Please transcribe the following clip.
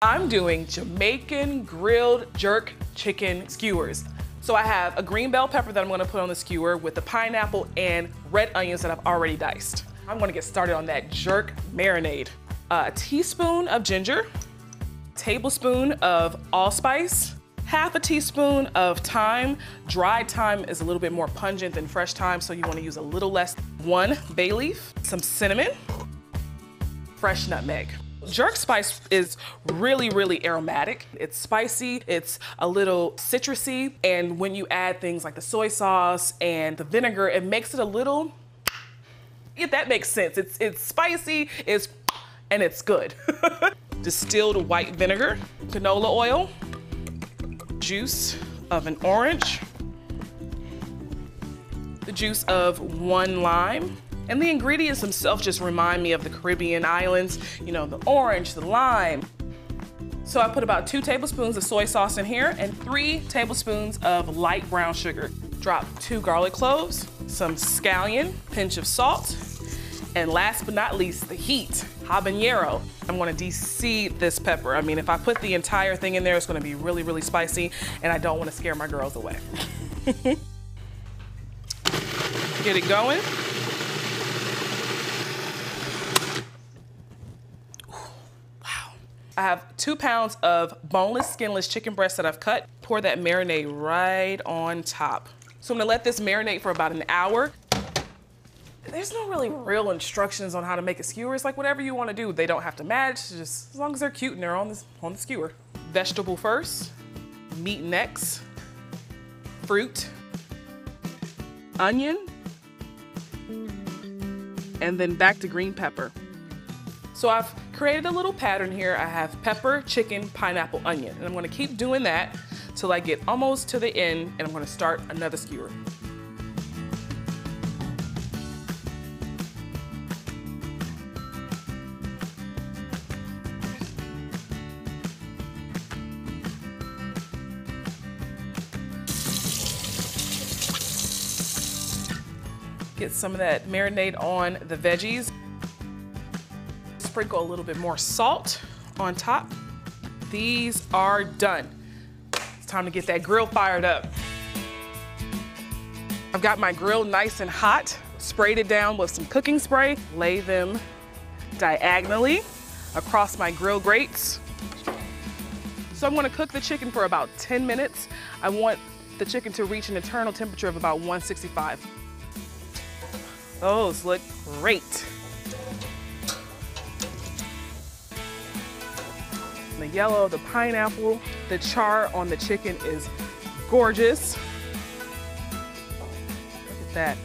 I'm doing Jamaican grilled jerk chicken skewers. So I have a green bell pepper that I'm gonna put on the skewer with the pineapple and red onions that I've already diced. I'm gonna get started on that jerk marinade. A teaspoon of ginger, tablespoon of allspice, half a teaspoon of thyme. Dried thyme is a little bit more pungent than fresh thyme, so you wanna use a little less. 1 bay leaf, some cinnamon, fresh nutmeg. Jerk spice is really, really aromatic. It's spicy, it's a little citrusy, and when you add things like the soy sauce and the vinegar, it makes it a little, if that makes sense. It's spicy, and it's good. Distilled white vinegar, canola oil, juice of an orange, the juice of 1 lime, and the ingredients themselves just remind me of the Caribbean islands, you know, the orange, the lime. So I put about 2 tablespoons of soy sauce in here and 3 tablespoons of light brown sugar. Drop 2 garlic cloves, some scallion, pinch of salt, and last but not least, the heat, habanero. I'm gonna de-seed this pepper. I mean, if I put the entire thing in there, it's gonna be really, really spicy, and I don't wanna scare my girls away. Get it going. I have 2 pounds of boneless, skinless chicken breast that I've cut. Pour that marinade right on top. So I'm gonna let this marinate for about an hour. There's no really real instructions on how to make a skewer. It's like whatever you wanna do. They don't have to match, just as long as they're cute and they're on the skewer. Vegetable first, meat next, fruit, onion, and then back to green pepper. So I've created a little pattern here. I have pepper, chicken, pineapple, onion. And I'm gonna keep doing that till I get almost to the end, and I'm gonna start another skewer. Get some of that marinade on the veggies. Sprinkle a little bit more salt on top. These are done. It's time to get that grill fired up. I've got my grill nice and hot, sprayed it down with some cooking spray, lay them diagonally across my grill grates. So I'm gonna cook the chicken for about 10 minutes. I want the chicken to reach an internal temperature of about 165. Those look great. The yellow, the pineapple, the char on the chicken is gorgeous. Look at that.